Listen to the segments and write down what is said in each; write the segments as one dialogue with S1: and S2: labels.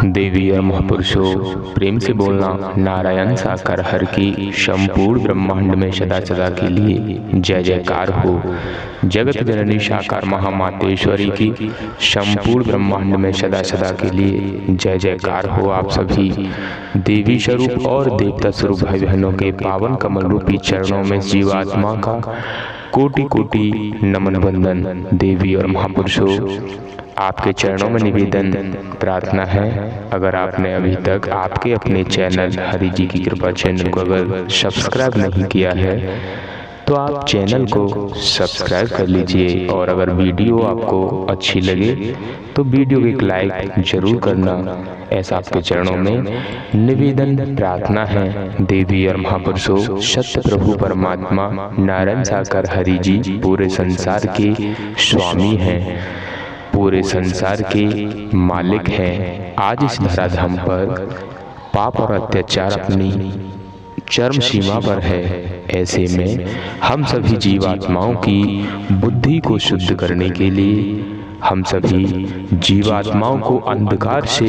S1: देवी और महापुरुषों, प्रेम से बोलना नारायण साकार हर की संपूर्ण ब्रह्मांड में सदा सदा के लिए जय जयकार हो। जगत जननी साकार महामातेश्वरी की संपूर्ण ब्रह्मांड में सदा सदा के लिए जय जयकार हो। आप सभी देवी स्वरूप और देवता स्वरूप भाई बहनों के पावन कमल रूपी चरणों में जीवात्मा का कोटि कोटि नमन वंदन। देवी और महापुरुषों, आपके चरणों में निवेदन प्रार्थना है, अगर आपने अभी तक आपके अपने चैनल हरि जी की कृपा चैनल को अगर सब्सक्राइब नहीं किया है तो आप चैनल को सब्सक्राइब कर लीजिए, और अगर वीडियो आपको अच्छी लगे तो वीडियो को एक लाइक जरूर करना, ऐसा आपके चरणों में निवेदन प्रार्थना है। देवी और महापुरुषों, सत्य प्रभु परमात्मा नारायण साकार हरि जी पूरे संसार के स्वामी हैं, पूरे संसार के मालिक हैं। आज इस धराधाम पर पाप और अत्याचार अपनी चरम सीमा पर है। ऐसे में हम सभी जीवात्माओं की बुद्धि को शुद्ध करने के लिए, हम सभी जीवात्माओं को अंधकार से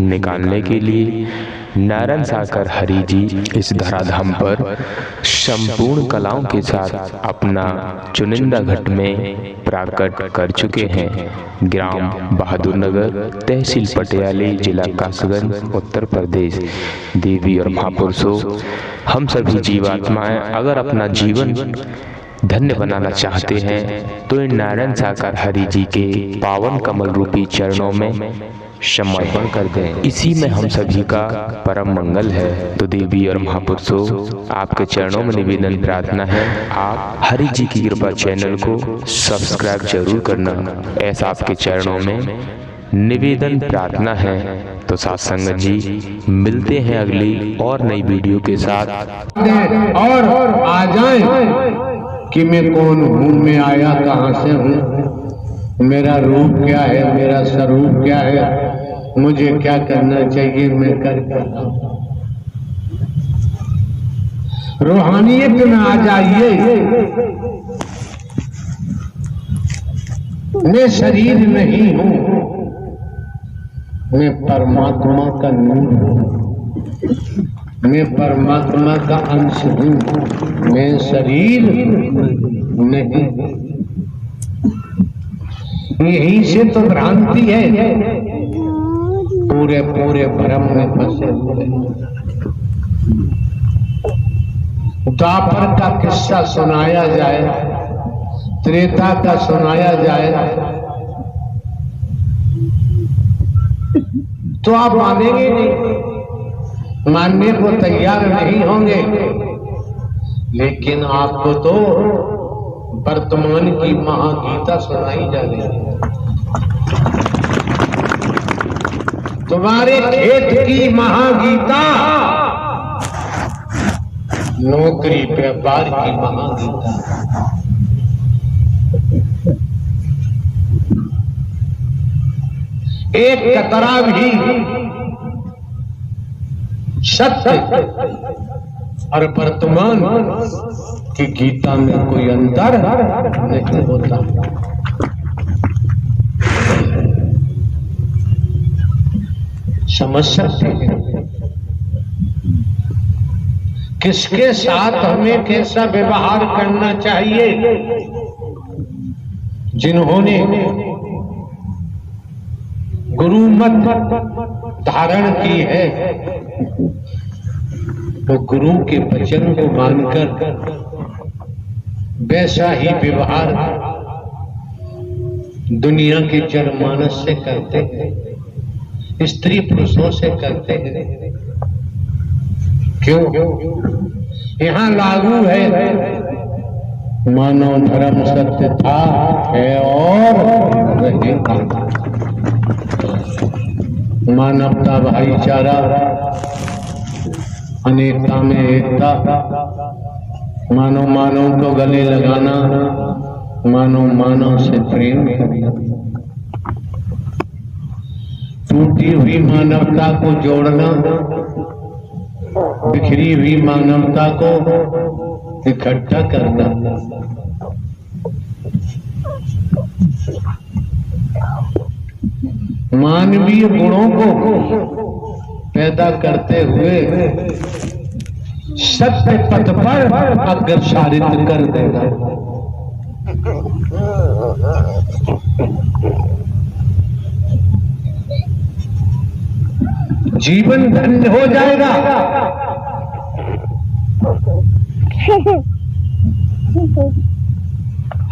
S1: निकालने के लिए नारायण साकार हरि जी इस धराधाम पर संपूर्ण कलाओं के साथ अपना चुनिंदा घट में प्राकट कर चुके हैं। ग्राम बहादुर नगर, तहसील पटियाली, जिला कासगंज, उत्तर प्रदेश। देवी और महापुरुषों, हम सभी जीवात्माएं अगर अपना जीवन धन्य बनाना चाहते हैं तो इन नारायण साकार हरि जी के पावन कमल रूपी चरणों में समर्पण कर दें। इसी में हम सभी का परम मंगल है। तो देवी और महापुरुषों, आपके चरणों में निवेदन प्रार्थना है, आप हरि जी की कृपा चैनल को सब्सक्राइब जरूर करना, ऐसा आपके चरणों में निवेदन प्रार्थना है। तो साथ संगत जी, मिलते हैं अगली और नई वीडियो के साथ।
S2: और आ जाए कि मैं कौन हूँ, मैं आया कहाँ से हूँ, मेरा रूप क्या है, मेरा स्वरूप क्या है, मुझे क्या करना चाहिए, मैं कर करता हूँ। रूहानियत में आ जाइए। मैं शरीर नहीं हूँ, मैं परमात्मा का नूर हूँ, मैं परमात्मा का अंश हूँ, मैं शरीर नहीं। यहीं से तो भ्रांति है, पूरे पूरे भ्रम में फंसे हुए। द्वापर का किस्सा सुनाया जाए, त्रेता का सुनाया जाए तो आप मानेंगे नहीं, मानने को तैयार नहीं होंगे। लेकिन आपको तो वर्तमान की महागीता सुनाई जा रही है। तुम्हारे खेत की महागीता, नौकरी व्यापार की महागीता, एक कतरा भी सत्य और वर्तमान की गीता में कोई अंतर नहीं होता। समझ सकते हैं किसके साथ हमें कैसा व्यवहार करना चाहिए। जिन्होंने गुरु मत धारण की है तो गुरु के वचन को मानकर वैसा ही व्यवहार दुनिया के जनमानस से करते हैं, स्त्री पुरुषों से करते हैं। क्यों? यहाँ लागू है, मानव धर्म सत्य था, है और रहेगा। मानवता, भाईचारा, अनेकता में एकता, मानव मानव को गले लगाना, मानव मानव से प्रेम करना, टूटी हुई मानवता को जोड़ना, बिखरी हुई मानवता को इकट्ठा करना। मानवीय गुणों को पैदा करते हुए सत्य पथ पर अग्रसारित कर देगा। जीवन धन्य हो जाएगा।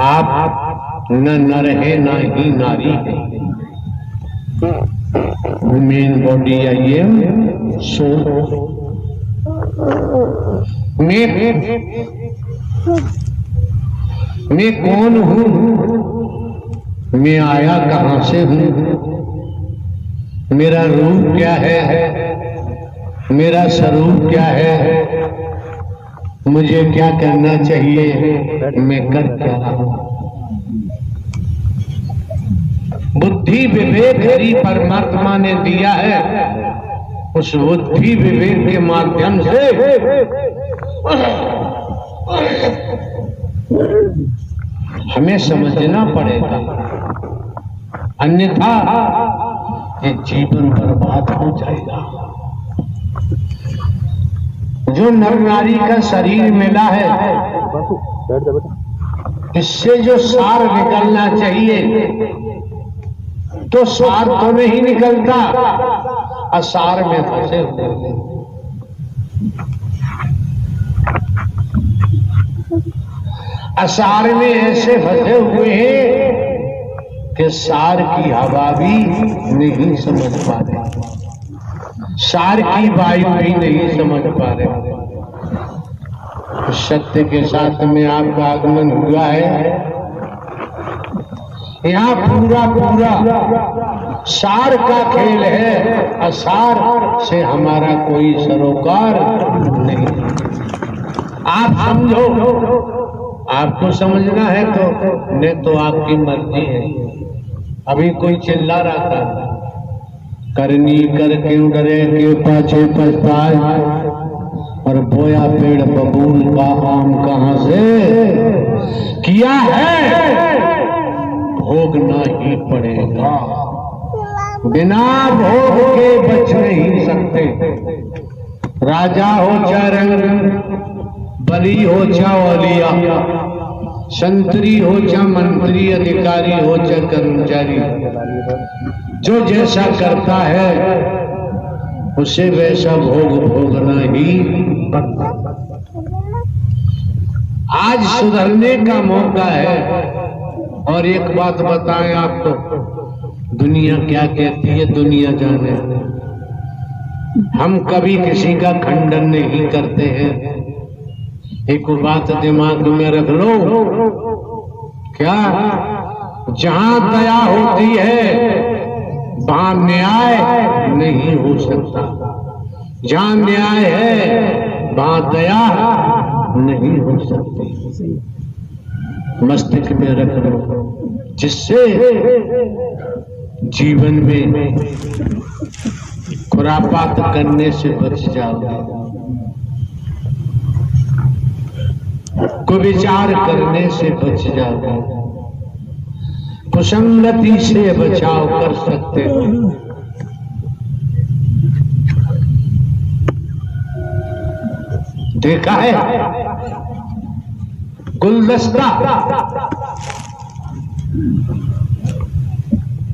S2: आप न नर है न ही नारी है। Main body I am soul. मैं कौन हूं, मैं आया कहां से हूं, मेरा रूप क्या है, मेरा स्वरूप क्या है, मुझे क्या करना चाहिए, मैं कर क्या रहा हूं। बुद्धि विवेक हरि परमात्मा ने दिया है। उस बुद्धि विवेक के माध्यम से हमें समझना पड़ेगा, अन्यथा ये जीवन बर्बाद हो जाएगा। जो नर नारी का शरीर मिला है, इससे जो सार निकलना चाहिए तो सार तो नहीं निकलता, असार में फंसे हुए। असार में ऐसे फंसे हुए हैं कि सार की हवा भी नहीं समझ पा रहे, सार की वायु भी नहीं समझ पा रहे। सत्य के साथ में आपका आगमन हुआ है। यहाँ पूरा पूरा सार का खेल है, असार से हमारा कोई सरोकार नहीं। आप समझो, आपको समझना है तो नहीं तो आपकी मर्जी है। अभी कोई चिल्ला रहा था, करनी कर क्यों डरे के पाछे पछताए, और बोया पेड़ बबूल का आम कहां से, किया है भोगना ही पड़ेगा, बिना भोग के बच नहीं सकते। राजा हो चाहे रंग, बली हो चाहे औलिया, संतरी हो चाहे मंत्री, अधिकारी हो चाहे कर्मचारी, जो जैसा करता है उसे वैसा भोग भोगना ही पड़ता। आज सुधरने का मौका है। और एक बात बताएं आपको, दुनिया क्या कहती है दुनिया जाने। हम कभी किसी का खंडन नहीं करते हैं। एक बात दिमाग में रख लो, क्या जहां दया होती है वहां न्याय नहीं हो सकता, जहां न्याय है वहां दया नहीं हो सकती। मस्तिष्क में रख लो, जिससे जीवन में खुरापात करने से बच जाओगे, कुविचार करने से बच जाओगे, कुसंगति से बचाव कर सकते हो। देखा है गुलदस्ता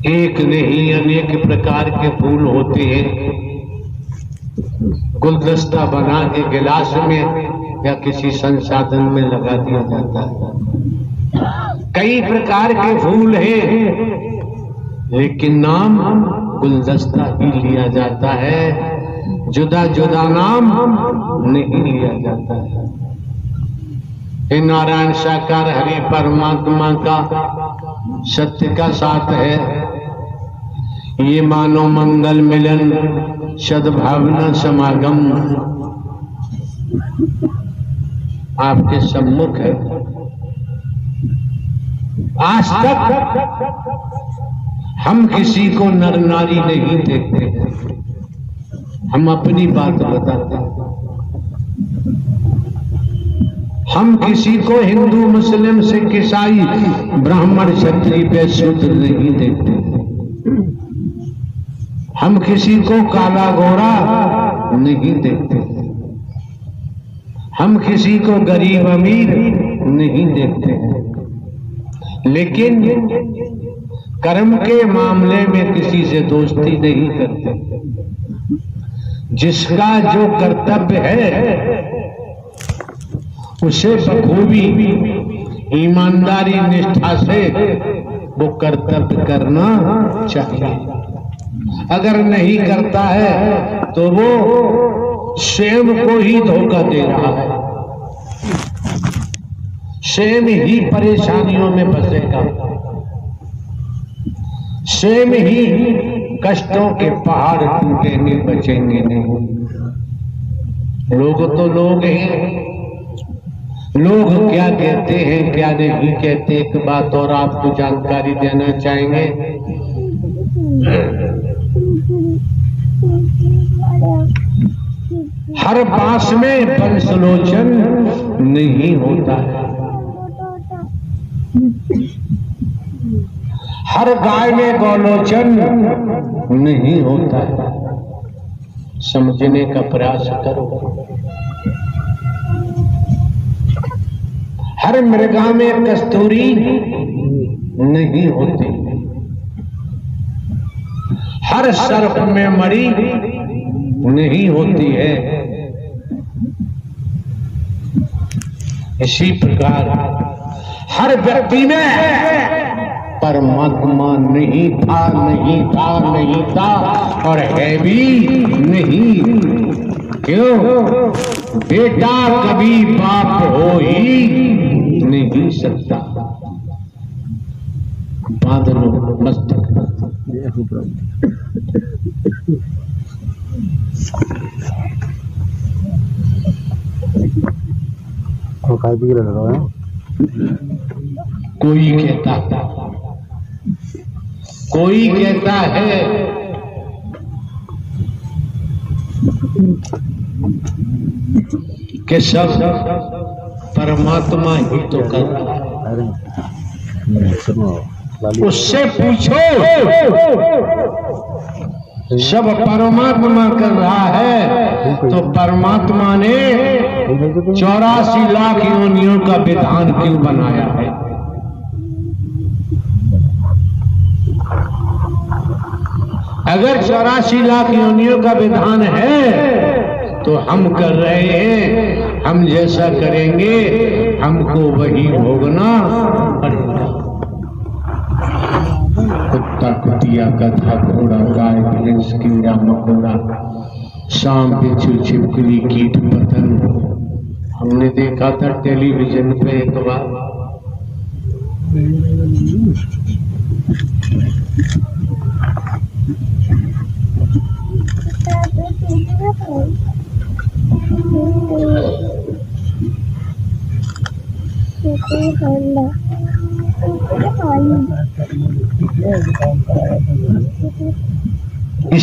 S2: एक नहीं अनेक प्रकार के फूल होते हैं। गुलदस्ता बना के गिलास में या किसी संसाधन में लगा दिया जाता है। कई प्रकार के फूल हैं, लेकिन नाम गुलदस्ता ही लिया जाता है, जुदा जुदा नाम नहीं लिया जाता है। नारायण साकार हरि परमात्मा का सत्य का साथ है। ये मानो मंगल मिलन सद्भावना समागम आपके सम्मुख है। आज तक हम किसी को नर नारी नहीं देखते हैं, हम अपनी बात बताते हैं। हम किसी को हिंदू मुस्लिम सिख ईसाई ब्राह्मण क्षत्रिय पे शूद्र नहीं देखते। हम किसी को काला गोरा नहीं देखते, हम किसी को गरीब अमीर नहीं देखते, लेकिन कर्म के मामले में किसी से दोस्ती नहीं करते। जिसका जो कर्तव्य है उसे बखूबी ईमानदारी निष्ठा से वो कर्तव्य करना चाहिए। अगर नहीं करता है तो वो स्वयं को ही धोखा दे रहा है, स्वयं ही परेशानियों में फंसेगा, स्वयं ही कष्टों के पहाड़ टूटेंगे, बचेंगे नहीं। लोग तो लोग हैं, लोग क्या कहते हैं क्या नहीं कहते। एक बात और आपको जानकारी देना चाहेंगे, हर बांस में बंसलोचन नहीं होता है, हर गाय में गौलोचन नहीं होता है। समझने का प्रयास करो। हर मृगा में कस्तूरी नहीं होती, हर सर्प में मणि नहीं होती है। इसी प्रकार हर व्यक्ति में परमात्मा नहीं था, नहीं था, नहीं था और है भी नहीं। क्यों? बेटा कभी बाप हो ही नहीं सकता। बादलों मस्तक कोई कहता है कि सब परमात्मा ही तो कर रहा है। उससे पूछो, सब परमात्मा कर रहा है तो परमात्मा ने 84 लाख योनियों का विधान क्यों बनाया है? अगर 84 लाख योनियों का विधान है तो हम कर रहे हैं, हम जैसा करेंगे हमको वही भोगना पड़ेगा। कुत्ता कुतिया गधा घोड़ा गाय भैंस कीड़ा मकोड़ा सांप बिच्छू छिपकली कीट पतंग हमने देखा था टेलीविजन पे एक बार।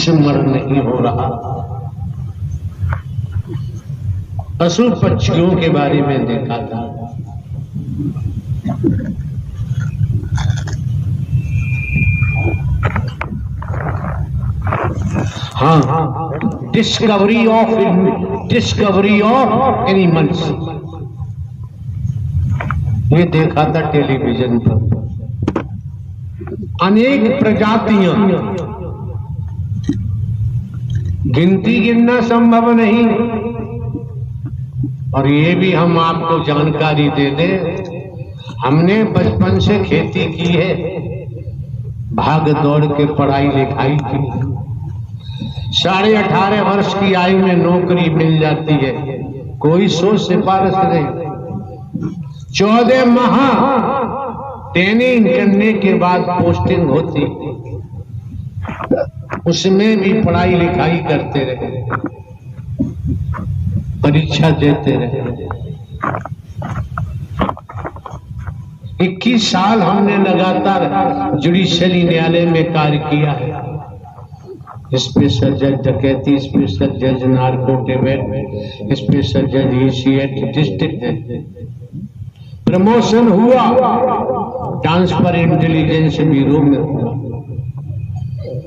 S2: स्मरण नहीं हो रहा। पशु पक्षियों के बारे में देखा था, हाँ, डिस्कवरी ऑफ एनिमल्स ये देखा था टेलीविजन पर। अनेक प्रजातियां, गिनती गिनना संभव नहीं। और ये भी हम आपको जानकारी दे दें, हमने बचपन से खेती की है, भाग दौड़ के पढ़ाई लिखाई की। 18.5 वर्ष की आयु में नौकरी मिल जाती है, कोई सोच सिफारिश नहीं। 14 माह ट्रेनिंग करने के बाद पोस्टिंग होती, उसमें भी पढ़ाई लिखाई करते रहे, परीक्षा देते रहे। 21 साल हमने लगातार जुडिशियरी न्यायालय में कार्य किया है। स्पेशल जज डकैती, स्पेशल जज नार्कोटिक, स्पेशल जज ईसीएट, डिस्ट्रिक्ट जज। प्रमोशन हुआ ट्रांसफर इंटेलिजेंस ब्यूरो में हुआ।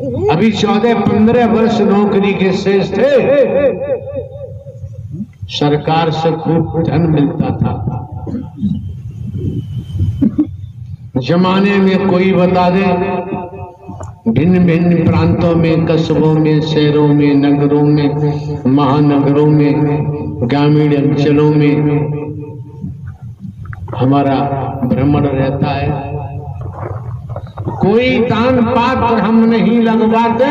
S2: अभी 14-15 वर्ष नौकरी के शेष थे, सरकार से खूब धन मिलता था। जमाने में कोई बता दे, भिन्न भिन्न प्रांतों में, कस्बों में, शहरों में, नगरों में, महानगरों में, ग्रामीण अंचलों में हमारा भ्रमण रहता है। कोई दान पात्र हम नहीं लगवाते,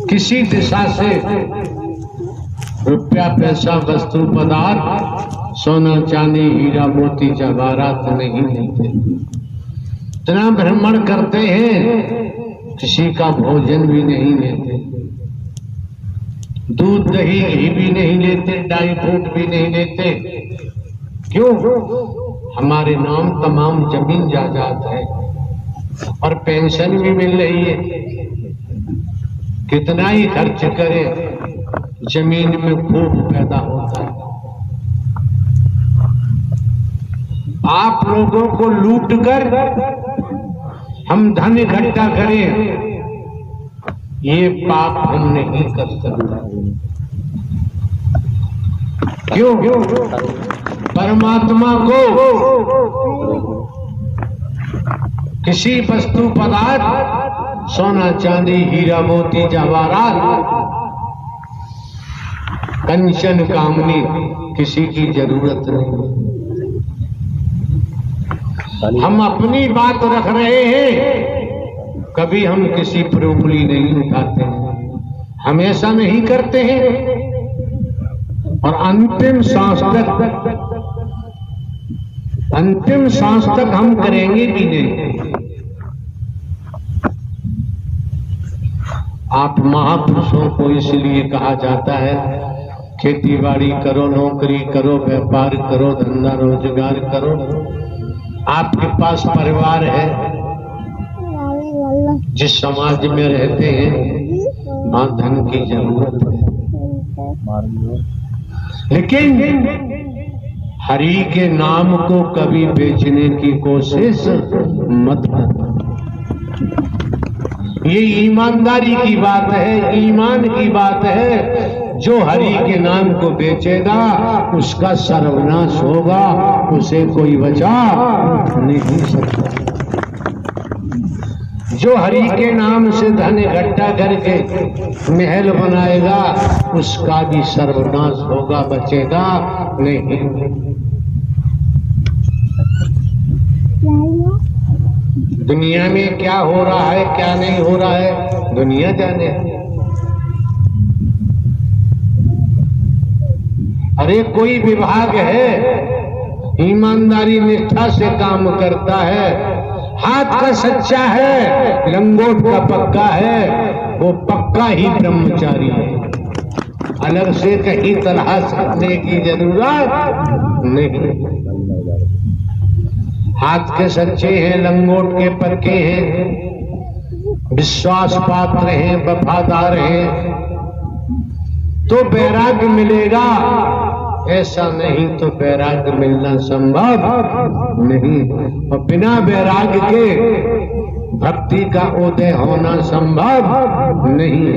S2: किसी दिशा से रुपया पैसा वस्तु पदार्थ सोना चांदी हीरा मोती जवाहरात नहीं लेते। इतना भ्रमण करते हैं, किसी का भोजन भी नहीं लेते, दूध दही घी भी नहीं लेते, ड्राई फ्रूट भी नहीं लेते। क्यों? हमारे नाम तमाम जमीन जायदाद है और पेंशन भी मिल रही है। कितना ही खर्च करे, जमीन में खूब पैदा होता है। आप लोगों को लूट कर हम धन इकट्ठा करें, ये पाप हम नहीं कर सकते। क्यों? परमात्मा को किसी वस्तु पदार्थ सोना चांदी हीरा मोती जवाहरात कंचन कामनी किसी की जरूरत नहीं। हम अपनी बात रख रहे हैं, कभी हम किसी पर उंगली नहीं उठाते हैं, हमेशा नहीं करते हैं और अंतिम सांस तक हम करेंगे भी नहीं। आप महापुरुषों को इसलिए कहा जाता है, खेती बाड़ी करो, नौकरी करो, व्यापार करो, धंधा रोजगार करो। आपके पास परिवार है, जिस समाज में रहते हैं वहां धन की जरूरत है, लेकिन हरि के नाम को कभी बेचने की कोशिश मत करना। ये ईमानदारी की बात है, ईमान की बात है। जो हरि के नाम को बेचेगा उसका सर्वनाश होगा, उसे कोई बचा नहीं सकता। जो हरि के नाम से धन इकट्ठा करके महल बनाएगा उसका भी सर्वनाश होगा, बचेगा नहीं। दुनिया में क्या हो रहा है क्या नहीं हो रहा है दुनिया जाने। अरे कोई विभाग है, ईमानदारी निष्ठा से काम करता है, हाथ का सच्चा है, लंगोट का पक्का है, वो पक्का ही ब्रह्मचारी है। अलग से कहीं तलाश करने की जरूरत नहीं। हाथ के सच्चे हैं, लंगोट के पक्के हैं, विश्वास पात्र हैं, वफादार हैं, तो वैराग्य मिलेगा। ऐसा नहीं तो वैराग्य मिलना संभव नहीं, और बिना वैराग्य के भक्ति का उदय होना संभव नहीं।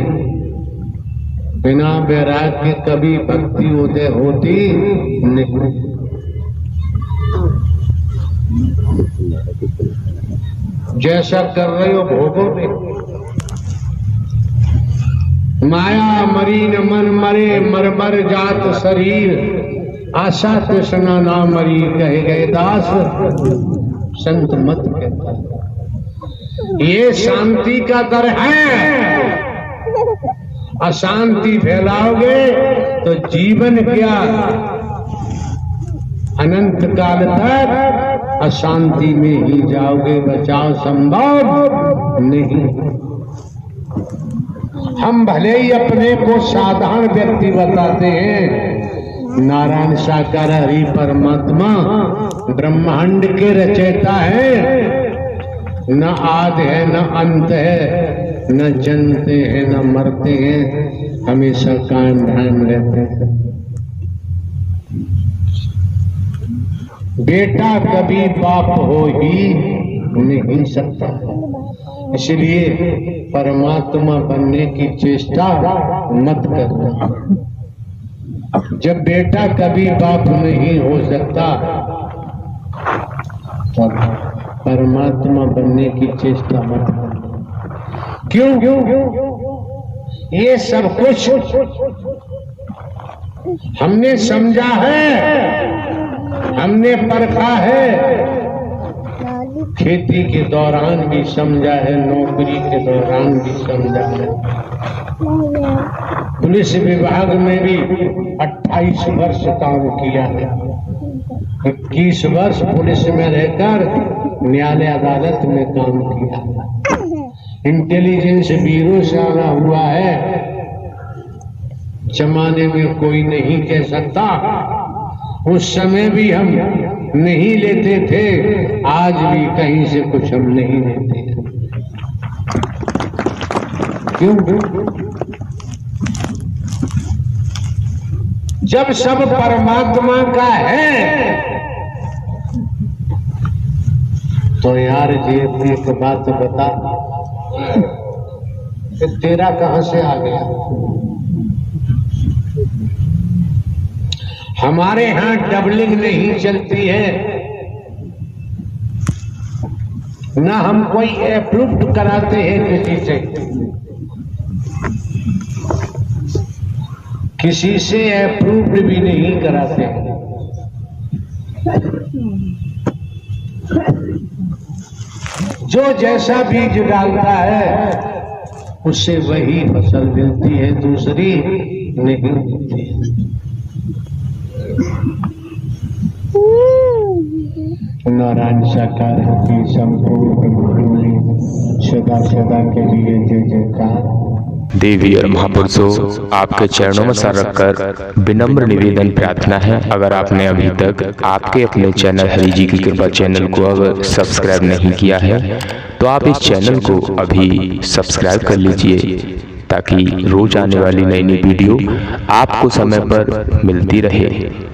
S2: बिना वैराग्य कभी भक्ति उदय होती नहीं। जैसा कर रहे हो भोगोगे। माया मरी न मन मरे, मर मर जात शरीर, आशा तृष्णा ना मरी, कहे गए दास संत मत कहता है। ये शांति का दर है। अशांति फैलाओगे तो जीवन क्या अनंत काल तक अशांति में ही जाओगे, बचाव संभव नहीं। हम भले ही अपने को साधारण व्यक्ति बताते हैं, नारायण साकार हरि परमात्मा ब्रह्मांड के रचयिता है। न आदि है न अंत है, न जन्मते हैं न मरते हैं, हमेशा कायम ध्यान रहते हैं। बेटा कभी बाप हो ही नहीं सकता, इसलिए परमात्मा बनने की चेष्टा मत करना। जब बेटा कभी बाप नहीं हो सकता तो परमात्मा बनने की चेष्टा मत करना। क्यों? ये सब कुछ हमने समझा है, हमने परखा है। खेती के दौरान भी समझा है, नौकरी के दौरान भी समझा है। पुलिस विभाग में भी 28 वर्ष काम किया है। 21 वर्ष पुलिस में रहकर न्यायालय अदालत में काम किया। इंटेलिजेंस ब्यूरो से आना हुआ है। जमाने में कोई नहीं कह सकता, उस समय भी हम नहीं लेते थे, आज भी कहीं से कुछ हम नहीं लेते। क्यों? जब सब परमात्मा का है तो यार जी एक बात बता, तेरा कहां से आ गया? हमारे यहां डबलिंग नहीं चलती है, ना हम कोई अप्रूव्ड कराते हैं किसी से अप्रूव्ड भी नहीं कराते। जो जैसा बीज डालता है उससे वही फसल मिलती है, दूसरी नहीं मिलती है। नारायण साकार की संपूर्ण सदा सदा के लिए जय जयकार।
S1: देवी और महापुरुषों, आपके चरणों में सर रखकर विनम्र निवेदन प्रार्थना है, अगर आपने अभी तक आपके अपने चैनल हरि जी की कृपा चैनल को अगर सब्सक्राइब नहीं किया है तो आप इस चैनल को अभी सब्सक्राइब कर लीजिए, ताकि रोज आने वाली नई नई वीडियो आपको समय पर मिलती रहे।